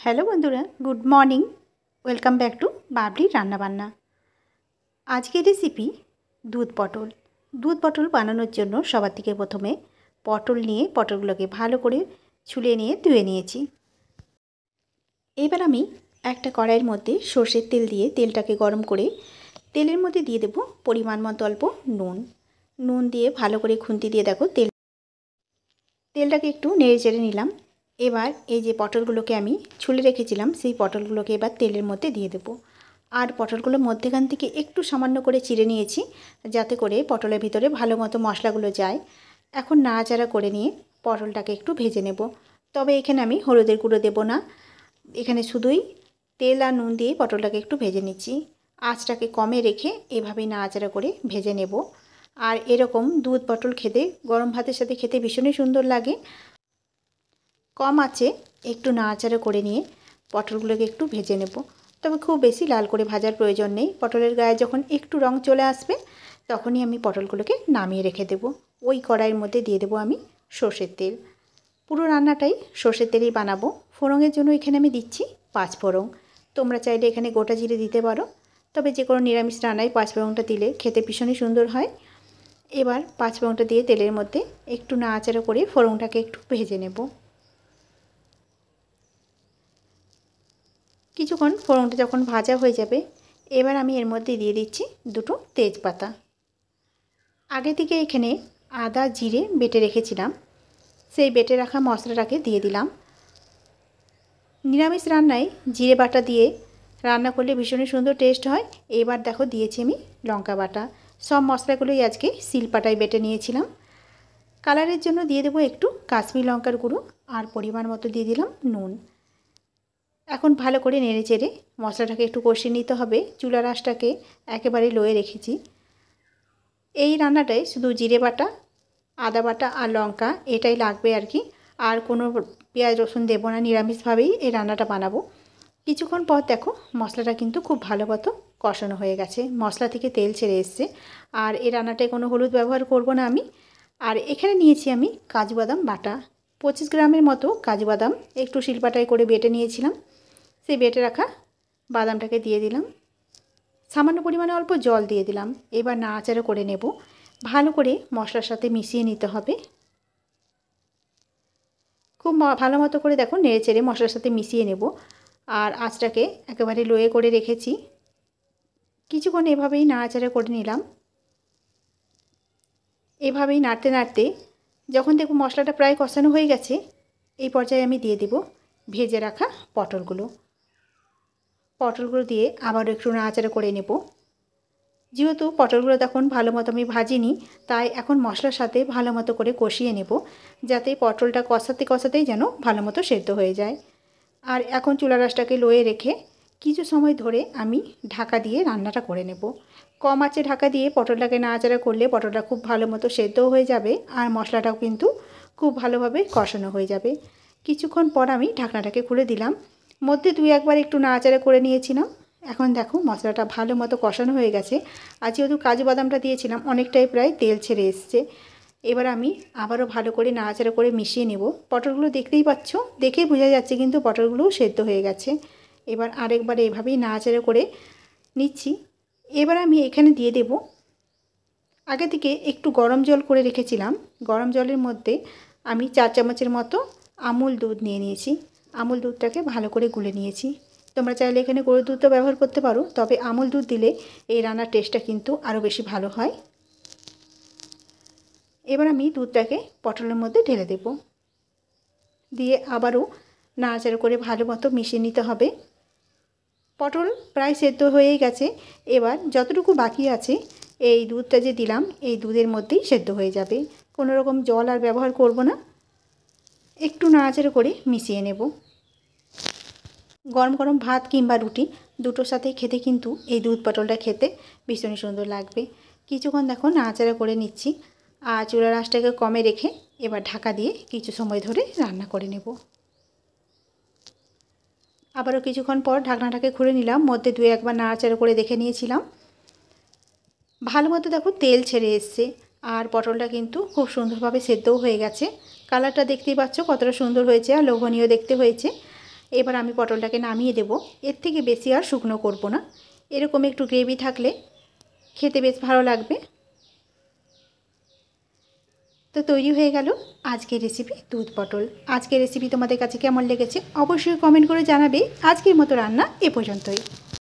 Hello বন্ধুরা, good morning. Welcome back to Babli রান্নাবান্না। আজকের রেসিপি দুধ পটল বানানোর জন্য সবার থেকে প্রথমে পটল নিয়ে পটলগুলোকে ভালো করে ছুলে নিয়ে ধুয়ে নিয়েছি। এবার আমি একটা কড়াইয়ের মধ্যে সর্ষের তেল দিয়ে তেলটাকে গরম করে তেলের মধ্যে দিয়ে দেব পরিমাণ মতো অল্প নুন দিয়ে ভালো করে খুন্তি দিয়ে দেখো তেলটাকে একটু নেড়ে চেড়ে নিলাম। এবার এই যে পটলগুলোকে আমি ছুলে রেখেছিলাম সেই পটলগুলোকে এবার তেলের মধ্যে দিয়ে দেব। আর পটলগুলো মধ্যেখান থেকে একটু সামান্য করে চিড়ে নিয়েছি যাতে করে পটলের ভিতরে ভালো মতো মশলাগুলো যায়। এখন নাড়াচাড়া করে নিয়ে পটলটাকে একটু ভেজে নেব। তবে এখানে আমি হলুদের গুঁড়ো দেব না, এখানে শুধুই তেল আর নুন দিয়ে পটলটাকে একটু ভেজে নিচ্ছি। আঁচটাকে কমে রেখে এভাবেই নাড়াচাড়া করে ভেজে নেব। আর এরকম দুধ পটল খেতে গরম ভাতের সাথে খেতে ভীষণই সুন্দর লাগে। কম আঁচে একটু নাড়াচাড়া করে নিয়ে পটলগুলোকে একটু ভেজে নেব। তবে খুব বেশি লাল করে ভাজার প্রয়োজন নেই। পটলের গায়ে যখন একটু রং চলে আসবে তখনই আমি পটলগুলোকে নামিয়ে রেখে দেব। ওই কড়াইয়ের মধ্যে দিয়ে দেবো আমি সর্ষের তেল। পুরো রান্নাটাই সর্ষের তেলেই বানাবো। ফোড়নের জন্য এখানে আমি দিচ্ছি 5 ফোড়ন। তোমরা চাইলে এখানে গোটা জিরে দিতে পারো, তবে যে কোনো নিরামিষ রান্নায় 5 ফোড়নটা দিলে খেতে ভীষণই সুন্দর হয়। এবার 5 ফোড়নটা দিয়ে তেলের মধ্যে একটু নাড়াচাড়া করে ফোড়নটাকে একটু ভেজে নেব। কিছুক্ষণ ফোড়নটা যখন ভাজা হয়ে যাবে এবার আমি এর মধ্যে দিয়ে দিচ্ছি 2টো তেজপাতা। আগে থেকে এখানে আদা জিরে বেটে রেখেছিলাম, সেই বেটে রাখা মশলাটাকে দিয়ে দিলাম। নিরামিষ রান্নায় জিরে বাটা দিয়ে রান্না করলে ভীষণই সুন্দর টেস্ট হয়। এবার দেখো দিয়েছি আমি লঙ্কা বাটা। সব মশলাগুলোই আজকে শিলপাটায় বেটে নিয়েছিলাম। কালারের জন্য দিয়ে দেবো একটু কাশ্মীর লঙ্কার গুঁড়ো আর পরিমাণ মতো দিয়ে দিলাম নুন। এখন ভালো করে নেড়ে চেড়ে মশলাটাকে একটু কষিয়ে নিতে হবে। চুলার আঁচটাকে একেবারে লোয়ে রেখেছি। এই রান্নাটায় শুধু জিরে বাটা, আদা বাটা আর লঙ্কা এটাই লাগবে আর কি। আর কোনো পেঁয়াজ রসুন দেবো না, নিরামিষভাবেই এই রান্নাটা বানাবো। কিছুক্ষণ পর দেখো মশলাটা কিন্তু খুব ভালো মতো কষানো হয়ে গেছে, মশলা থেকে তেল ছেড়ে এসছে। আর এই রান্নাটায় কোনো হলুদ ব্যবহার করব না আমি। আর এখানে নিয়েছি আমি কাজু বাদাম বাটা 25 গ্রামের মতো কাজু বাদাম একটু শিলপাটায় করে বেটে নিয়েছিলাম। সেই বেটে রাখা বাদামটাকে দিয়ে দিলাম, সামান্য পরিমাণে অল্প জল দিয়ে দিলাম। এবার নাড়াচাড়া করে নেব, ভালো করে মশলার সাথে মিশিয়ে নিতে হবে। খুব ভালো মতো করে দেখো নেড়ে চেড়ে মশলার সাথে মিশিয়ে নেব। আর আঁচটাকে একেবারে লোয়ে করে রেখেছি। কিছুক্ষণ এভাবেই নাড়াচাড়া করে নিলাম। এভাবেই নাড়তে নাড়তে যখন দেখব মশলাটা প্রায় কষানো হয়ে গেছে এই পর্যায়ে আমি দিয়ে দেব ভেজে রাখা পটলগুলো দিয়ে আবারও একটু নাড়াচাড়া করে নেব। যেহেতু পটলগুলো তখন ভালো মতো আমি ভাজিনি, তাই এখন মশলার সাথে ভালো মতো করে কষিয়ে নেব যাতে পটলটা কষাতেই যেন ভালো মতো সেদ্ধ হয়ে যায়। আর এখন চুলা আঁচটাকে লোয়ে রেখে কিছু সময় ধরে আমি ঢাকা দিয়ে রান্নাটা করে নেব। কম আঁচে ঢাকা দিয়ে পটলটাকে নাড়াচাড়া করলে পটলটা খুব ভালো মতো সেদ্ধও হয়ে যাবে আর মশলাটাও কিন্তু খুব ভালোভাবে কষানো হয়ে যাবে। কিছুক্ষণ পর আমি ঢাকনাটাকে খুলে দিলাম, মধ্যে 2-1 বার একটু নাড়াচাড়া করে নিয়েছিলাম। এখন দেখো মশলাটা ভালো মতো কষানো হয়ে গেছে। আর যেহেতু কাজু বাদামটা দিয়েছিলাম অনেকটাই প্রায় তেল ছেড়ে এসছে। এবার আমি আবারও ভালো করে নাড়াচাড়া করে মিশিয়ে নেব। পটলগুলো দেখতেই পাচ্ছ, দেখেই বোঝা যাচ্ছে কিন্তু পটলগুলোও সেদ্ধ হয়ে গেছে। এবার আরেকবার এভাবেই নাড়াচাড়া করে নিচ্ছি। এবার আমি এখানে দিয়ে দেব আগে থেকে একটু গরম জল করে রেখেছিলাম। গরম জলের মধ্যে আমি 4 চামচের মতো আমুল দুধ নিয়ে নিয়েছি। আমুল দুধটাকে ভালো করে গুলে নিয়েছি। তোমরা চাইলে এখানে গরুর দুধও ব্যবহার করতে পারো, তবে আমুল দুধ দিলে এই রান্নার টেস্টটা কিন্তু আরও বেশি ভালো হয়। এবার আমি দুধটাকে পটলের মধ্যে ঢেলে দেব, দিয়ে আবারও নাড়াচাড়া করে ভালো মতো মিশিয়ে নিতে হবে। পটল প্রায় সেদ্ধ হয়েই গেছে। এবার যতটুকু বাকি আছে এই দুধটা যে দিলাম এই দুধের মধ্যেই সেদ্ধ হয়ে যাবে। কোনো রকম জল আর ব্যবহার করব না। একটু নাড়াচাড়া করে মিশিয়ে নেব। গরম গরম ভাত কিংবা রুটি দুটোর সাথে খেতে কিন্তু এই দুধ পটলটা খেতে ভীষণই সুন্দর লাগবে। কিছুক্ষণ দেখো নাড়াচাড়া করে নিচ্ছি আর চুলার আঁচটাকে কমে রেখে এবার ঢাকা দিয়ে কিছু সময় ধরে রান্না করে নেব। আবারও কিছুক্ষণ পর ঢাকনাটাকে খুলে নিলাম, মধ্যে 2-1 বার নাড়াচাড়া করে দেখে নিয়েছিলাম। ভালো মতো দেখো তেল ছেড়ে এসছে আর পটলটা কিন্তু খুব সুন্দরভাবে সেদ্ধও হয়ে গেছে। কালারটা দেখতেই পাচ্ছ কতটা সুন্দর হয়েছে আর লোভনীয় দেখতে হয়েছে। এবার আমি পটলটাকে নামিয়ে দেব। এর থেকে বেশি আর শুকনো করব না, এরকম একটু গ্রেভি থাকলে খেতে বেশ ভালো লাগবে। তো তৈরি হয়ে গেল আজকের রেসিপি দুধ পটল। আজকের রেসিপি তোমাদের কাছে কেমন লেগেছে অবশ্যই কমেন্ট করে জানাবে। আজকের মতো রান্না এ পর্যন্তই।